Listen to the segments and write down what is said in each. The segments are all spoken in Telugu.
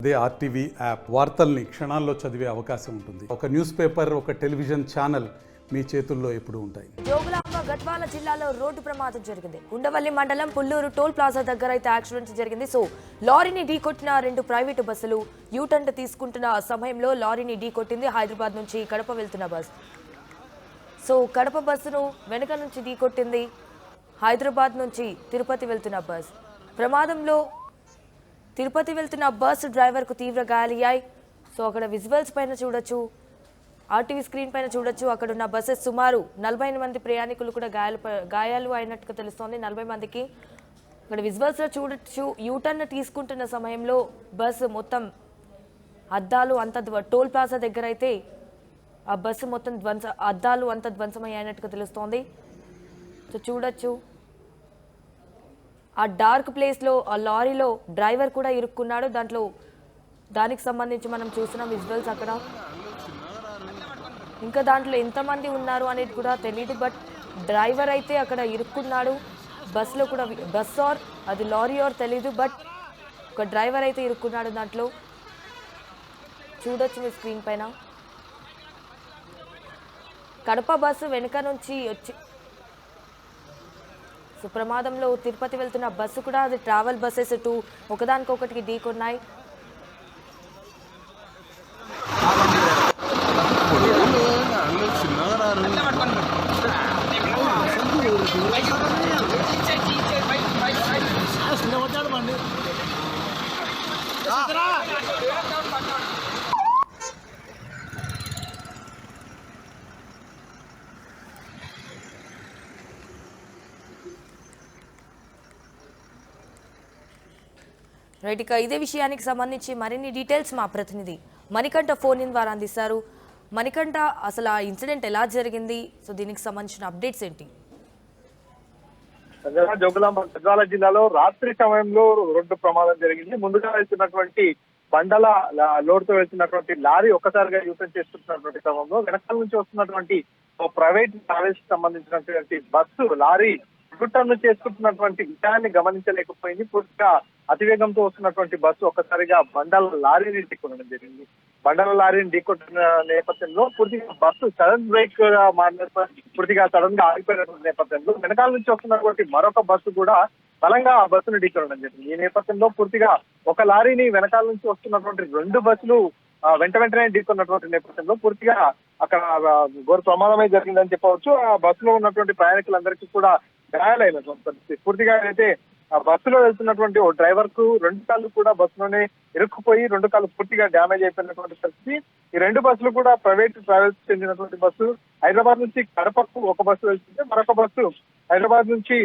అదే ఆర్టీవీ యాప్ వార్తల్ని క్షణాల్లో చదివే అవకాశం ఉంటుంది. ఒక న్యూస్ పేపర్, ఒక టెలివిజన్ ఛానల్ మీ చేతుల్లో ఎప్పుడు ఉంటాయి. జోగులాంబ గద్వాల జిల్లాలో రోడ్డు ప్రమాదం జరిగింది. ఉండవల్లి మండలం పుల్లూరు టోల్ ప్లాజా దగ్గర అయితే యాక్సిడెంట్ జరిగింది. లారీని ఢీకొట్టిన 2 ప్రైవేటు బస్సులు యూటర్న్ తీసుకుంటున్న సమయంలో లారీని ఢీకొట్టింది. హైదరాబాద్ నుంచి కడప వెళ్తున్న బస్. కడప బస్సును వెనుక నుంచి ఢీకొట్టింది. హైదరాబాద్ నుంచి తిరుపతి వెళ్తున్న బస్. ప్రమాదంలో తిరుపతి వెళ్తున్న బస్ డ్రైవర్కు తీవ్ర గాయాలయ్యాయి. అక్కడ విజువల్స్ పైన చూడొచ్చు, ఆర్టీవీ స్క్రీన్ పైన చూడొచ్చు. అక్కడ ఉన్న బస్సెస్ సుమారు 40 మంది ప్రయాణికులు కూడా గాయాలు అయినట్టుగా తెలుస్తోంది. 40 మందికి అక్కడ విజువల్స్లో చూడొచ్చు. యూటర్న్ తీసుకుంటున్న సమయంలో బస్సు మొత్తం అద్దాలు అంత టోల్ ప్లాజా దగ్గర అయితే ఆ బస్సు మొత్తం అద్దాలు అంత ధ్వంసమయ్యాయన్నట్టుగా తెలుస్తోంది. చూడొచ్చు ఆ డార్క్ ప్లేస్లో ఆ లారీలో డ్రైవర్ కూడా ఇరుక్కున్నాడు. దానికి సంబంధించి మనం చూస్తున్నాం విజువల్స్. అక్కడ ఇంకా దాంట్లో ఎంతమంది ఉన్నారు అనేది కూడా తెలియదు. బట్ డ్రైవర్ అయితే అక్కడ ఇరుక్కున్నాడు. బస్సులో కూడా బస్ ఆర్ అది లారీ ఆర్ తెలీదు. బట్ ఒక డ్రైవర్ అయితే ఇరుక్కున్నాడు. దాంట్లో చూడొచ్చు మీ స్క్రీన్ పైన. కడప బస్సు వెనుక నుంచి వచ్చి ప్రమాదంలో తిరుపతి వెళ్తున్న బస్సు కూడా అది ట్రావెల్ బస్సెస్ ఒకదానికొకటికి ఢీకొన్నాయి. రైట్, ఇక ఇదే విషయానికి సంబంధించి మరిన్ని డీటెయిల్స్ మా ప్రతినిధి మణికంఠ ఫోన్ ఇన్ ద్వారా అందిస్తారు. మణికంఠ, అసలు ఆ ఇన్సిడెంట్ ఎలా జరిగింది? దీనికి సంబంధించిన అప్డేట్స్ ఏంటి? జోగులాంబ గద్వాల జిల్లాలో రాత్రి సమయంలో రోడ్డు ప్రమాదం జరిగింది. ముందుగా వెళ్తున్నటువంటి బండల లోడ్తో వెళ్తున్నటువంటి లారీ ఒక్కసారిగా యూటర్న్ చేస్తున్నటువంటి క్రమంలో వెనకాల నుంచి వస్తున్నటువంటి ప్రైవేట్ ట్రావెల్స్ సంబంధించినటువంటి బస్సు లారీ యూటర్న్ చేసుకుంటున్నటువంటి విషయాన్ని గమనించలేకపోయింది. పూర్తిగా అతివేగంతో వస్తున్నటువంటి బస్సు ఒక్కసారిగా బండల లారీని ఢీకొనడం జరిగింది. బండల లారీని ఢీకొట్టిన నేపథ్యంలో పూర్తిగా బస్సు సడన్ బ్రేక్ పూర్తిగా సడన్ గా ఆగిపోయినటువంటి నేపథ్యంలో వెనకాల నుంచి వస్తున్నటువంటి మరొక బస్సు కూడా బలంగా ఆ బస్సును ఢీకొనడం జరిగింది. ఈ నేపథ్యంలో పూర్తిగా ఒక లారీని వెనకాల నుంచి వస్తున్నటువంటి 2 బస్సులు వెంటనే ఢీకొన్నటువంటి నేపథ్యంలో పూర్తిగా అక్కడ ఘోర ప్రమాదమే జరిగిందని చెప్పవచ్చు. ఆ బస్సులో ఉన్నటువంటి ప్రయాణికులందరికీ కూడా గాయాలైనటువంటి పరిస్థితి. పూర్తిగా అయితే ఆ బస్సులో వెళ్తున్నటువంటి ఓ డ్రైవర్ కు 2 కాళ్ళు కూడా బస్సులోనే ఇరుక్కుపోయి 2 కాళ్ళు పూర్తిగా డ్యామేజ్ అయిపోయినటువంటి పరిస్థితి. ఈ 2 బస్సులు కూడా ప్రైవేట్ ట్రావెల్స్ చెందినటువంటి బస్సు. హైదరాబాద్ నుంచి కడపకు ఒక బస్సు వెళ్తుంటే మరొక బస్సు హైదరాబాద్ నుంచి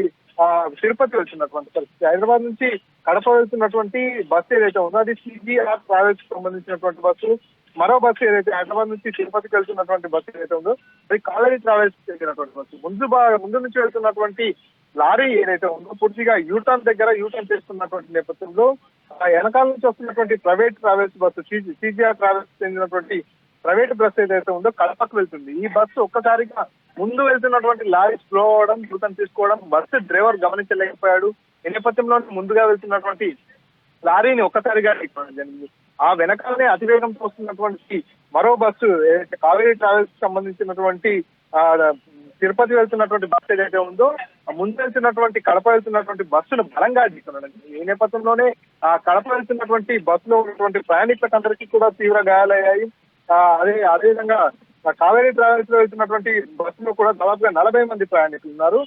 తిరుపతి వెళ్తున్నటువంటి పరిస్థితి. హైదరాబాద్ నుంచి కడప వెళ్తున్నటువంటి బస్సు ఏదైతే ఉందో అది సిజిఆర్ ట్రావెల్స్ సంబంధించినటువంటి బస్సు. మరో బస్సు ఏదైతే హైదరాబాద్ నుంచి తిరుపతికి వెళ్తున్నటువంటి బస్సు ఏదైతే ఉందో అది కావేరీ ట్రావెల్స్ చెందినటువంటి బస్సు. ముందు నుంచి వెళ్తున్నటువంటి లారీ ఏదైతే ఉందో పూర్తిగా యూటర్న్ దగ్గర యూటర్న్ చేస్తున్నటువంటి నేపథ్యంలో వెనకాల నుంచి వస్తున్నటువంటి private travels bus CGR travels చెందినటువంటి ప్రైవేట్ బస్సు ఏదైతే ఉందో కడపకు వెళ్తుంది. ఈ బస్సు ఒక్కసారిగా ముందు వెళ్తున్నటువంటి లారీ స్లో అవడం, యూటర్న్ తీసుకోవడం బస్సు డ్రైవర్ గమనించలేకపోయాడు. ఈ నేపథ్యంలో ముందుగా వెళ్తున్నటువంటి లారీని ఒక్కసారిగా ఢీకొనడం జరిగింది. ఆ వెనకాలనే అతివేగంతో వస్తున్నటువంటి మరో బస్సు ఏదైతే కావేరీ ట్రావెల్స్ సంబంధించినటువంటి తిరుపతి వెళ్తున్నటువంటి బస్సు ఏదైతే ఉందో ముందు వెళ్తున్నటువంటి కడప వెళ్తున్నటువంటి బస్సును బలంగా ఢీకొనడం. ఈ నేపథ్యంలోనే ఆ కడప వెళ్తున్నటువంటి బస్సులో ఉన్నటువంటి ప్రయాణికులకు అందరికీ కూడా తీవ్ర గాయాలయ్యాయి. అదేవిధంగా కావేరీ ట్రావెల్స్ లో వెళ్తున్నటువంటి బస్సులో కూడా దాదాపుగా 40 మంది ప్రయాణికులు ఉన్నారు.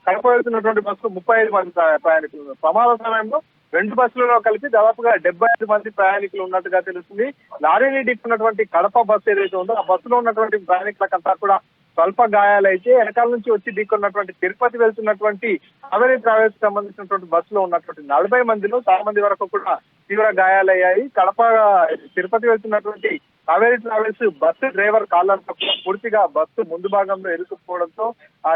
కడప వెళ్తున్నటువంటి బస్సులో 35 మంది ప్రయాణికులు ఉన్నారు. ప్రమాద సమయంలో 2 బస్సులలో కలిపి దాదాపుగా 75 మంది ప్రయాణికులు ఉన్నట్టుగా తెలుస్తుంది. లారీని ఢీకొన్నటువంటి కడప బస్సు ఏదైతే ఉందో ఆ బస్సులో ఉన్నటువంటి ప్రయాణికులకంతా కూడా స్వల్ప గాయాలైతే వెనకాల నుంచి వచ్చి ఢీకొన్నటువంటి తిరుపతి వెళ్తున్నటువంటి కావేరీ ట్రావెల్స్ సంబంధించినటువంటి బస్సులో ఉన్నటువంటి 40 మందిలో చాలా మంది వరకు కూడా తీవ్ర గాయాలయ్యాయి. తిరుపతి వెళ్తున్నటువంటి కావేరీ ట్రావెల్స్ బస్సు డ్రైవర్ కాళ్ళంతా కూడా పూర్తిగా బస్సు ముందు భాగంలో ఇరుక్కుపోవడంతో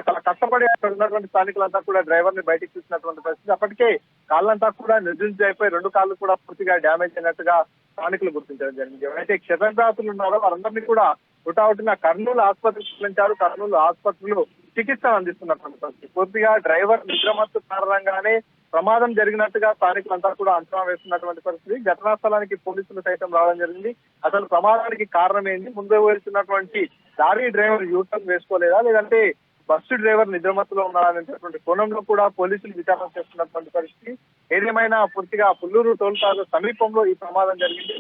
చాలా కష్టపడి అక్కడ ఉన్నటువంటి స్థానికులంతా కూడా డ్రైవర్ ని బయటికి తీసినటువంటి పరిస్థితి. అప్పటికే కాళ్ళంతా కూడా నిర్జీవించిపోయి 2 కాళ్ళు కూడా పూర్తిగా డ్యామేజ్ అయినట్టుగా స్థానికులు గుర్తించడం జరిగింది. ఎవరైతే క్షతగాతులు ఉన్నారో వారందరినీ కూడా హుటాహుటిన కర్నూలు ఆసుపత్రికి తరలించారు. కర్నూలు ఆసుపత్రిలో చికిత్స అందిస్తున్నటువంటి పరిస్థితి. పూర్తిగా డ్రైవర్ నిద్రమత్తు కారణంగానే ప్రమాదం జరిగినట్టుగా స్థానికులంతా కూడా అంచనా వేస్తున్నటువంటి పరిస్థితి. ఘటనా స్థలానికి పోలీసులు సైతం రావడం జరిగింది. అసలు ప్రమాదానికి కారణం ఏంటి, ముందు వెళ్తున్నటువంటి లారీ డ్రైవర్ యూటర్న్ వేసుకోలేదా, లేదంటే బస్సు డ్రైవర్ నిద్రమత్తులో ఉన్నారనేటటువంటి కోణంలో కూడా పోలీసులు విచారణ చేస్తున్నటువంటి పరిస్థితి. ఏదేమైనా పూర్తిగా పుల్లూరు టోల్ ప్లాజా సమీపంలో ఈ ప్రమాదం జరిగింది.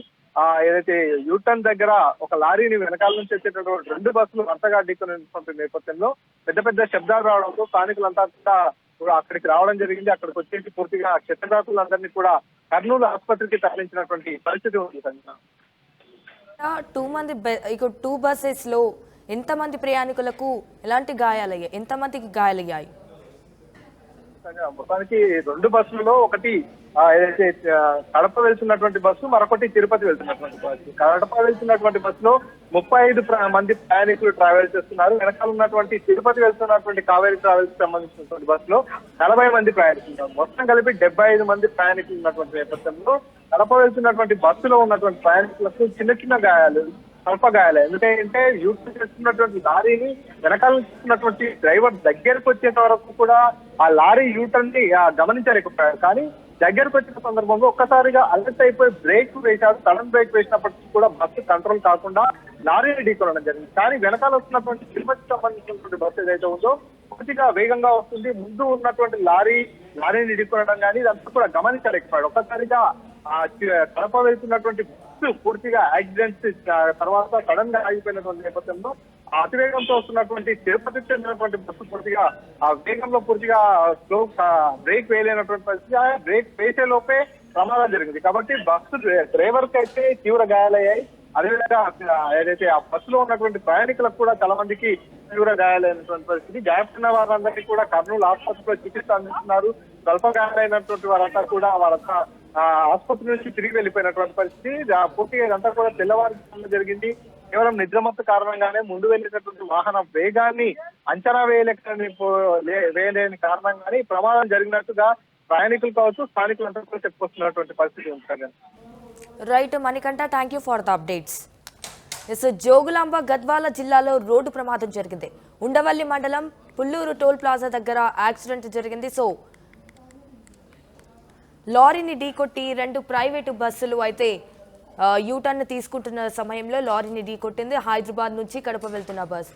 ఏదైతే యూటర్న్ దగ్గర ఒక లారీని వెనకాల నుంచి వచ్చేటటువంటి 2 బస్సులు అంతగా ఢీకొన్నటువంటి నేపథ్యంలో పెద్ద పెద్ద శబ్దాలు రావడంతో స్థానికులంతా కూడా అక్కడికి రావడం జరిగింది. అక్కడికి వచ్చేసి పూర్తిగా క్షతగాతులందరినీ కూడా కర్నూలు ఆసుపత్రికి తరలించినటువంటి పరిస్థితి ఉంది. 2 బస్సెస్ లో ఎంతమంది ప్రయాణికులకు ఎలాంటి గాయాలయ్యాయి, ఎంతమందికి గాయాలయ్యాయి? మొత్తానికి 2 బస్సులలో ఒకటి ఏదైతే కడప వెళ్తున్నటువంటి బస్సు, మరొకటి తిరుపతి వెళ్తున్నటువంటి బస్సు. కడప వెళ్తున్నటువంటి బస్సులో 35 మంది ప్రయాణికులు ట్రావెల్ చేస్తున్నారు. వెనకాల ఉన్నటువంటి తిరుపతి వెళ్తున్నటువంటి కావేరీ ట్రావెల్స్ సంబంధించినటువంటి బస్సులో 40 మంది ప్రయాణికులు, మొత్తం కలిపి 75 మంది ప్రయాణికులు ఉన్నటువంటి నేపథ్యంలో కడప వెళ్తున్నటువంటి బస్సులో ఉన్నటువంటి ప్రయాణికులకు చిన్న చిన్న గాయాలు, స్వల్ప గాయాలు. ఎందుకంటే యూటర్న్ చేస్తున్నటువంటి లారీని వెనకాల చూస్తున్నటువంటి డ్రైవర్ దగ్గరకు వచ్చేంత వరకు కూడా ఆ లారీ యూటర్న్ ని గమనించలేకపోయాడు. కానీ దగ్గరకు వచ్చిన సందర్భంలో ఒక్కసారిగా అలర్ట్ అయిపోయి బ్రేక్ వేశాడు. సడన్ బ్రేక్ వేసినప్పటికీ కూడా బస్సు కంట్రోల్ కాకుండా లారీని ఢీకొనడం జరిగింది. కానీ వెనకాల వస్తున్నటువంటి తిరుపతికి సంబంధించినటువంటి బస్సు ఏదైతే ఉందో పూర్తిగా వేగంగా వస్తుంది. ముందు ఉన్నటువంటి లారీని ఢీకొనడం కానీ ఇదంతా కూడా గమనించలేకపోయాడు. ఒక్కసారిగా కడప వెళ్తున్నటువంటి బస్సు పూర్తిగా యాక్సిడెంట్స్ తర్వాత సడన్ గా ఆగిపోయినటువంటి నేపథ్యంలో అతివేగంతో వస్తున్నటువంటి తిరుపతికి చెందినటువంటి బస్సు పూర్తిగా ఆ వేగంలో పూర్తిగా స్లో బ్రేక్ వేయలేనటువంటి పరిస్థితి. బ్రేక్ వేసే లోపే ప్రమాదం జరిగింది. కాబట్టి బస్సు డ్రైవర్ కి అయితే తీవ్ర గాయాలయ్యాయి. అదేవిధంగా ఏదైతే ఆ బస్సులో ఉన్నటువంటి ప్రయాణికులకు కూడా చాలా మందికి తీవ్ర గాయాలైనటువంటి పరిస్థితి. గాయపడిన వారందరికీ కూడా కర్నూలు ఆసుపత్రిలో చికిత్స అందిస్తున్నారు. స్వల్ప గాయాలైనటువంటి వారంతా కూడా ఆసుపత్రి నుంచి తిరిగి వెళ్ళిపోయినటువంటి పరిస్థితి. పూర్తిగా ఇదంతా కూడా తెల్లవారు జరిగింది. కేవలం నిద్రమత్తు కారణంగానే ముందు వెళ్ళేటటువంటి వాహన వేగాన్ని అంచనా వేయలేని కారణంగానే ప్రమాదం జరిగినట్టుగా ప్రయాణికులు కావచ్చు, స్థానికులంతా కూడా చెప్పుకొస్తున్నటువంటి పరిస్థితి ఉంటుంది. Right Manikanta, thank you for the updates. Jogulamba Gadwal జిల్లాలో రోడ్డు ప్రమాదం జరిగింది. ఉండవల్లి మండలం పుల్లూరు టోల్ ప్లాజా దగ్గర యాక్సిడెంట్ జరిగింది. సో లారీని ఢీకొట్టి 2 ప్రైవేటు బస్సులు అయితే యూటర్న్ తీసుకుంటున్న సమయంలో లారీని ఢీకొట్టింది. హైదరాబాద్ నుంచి కడప వెళ్తున్న బస్.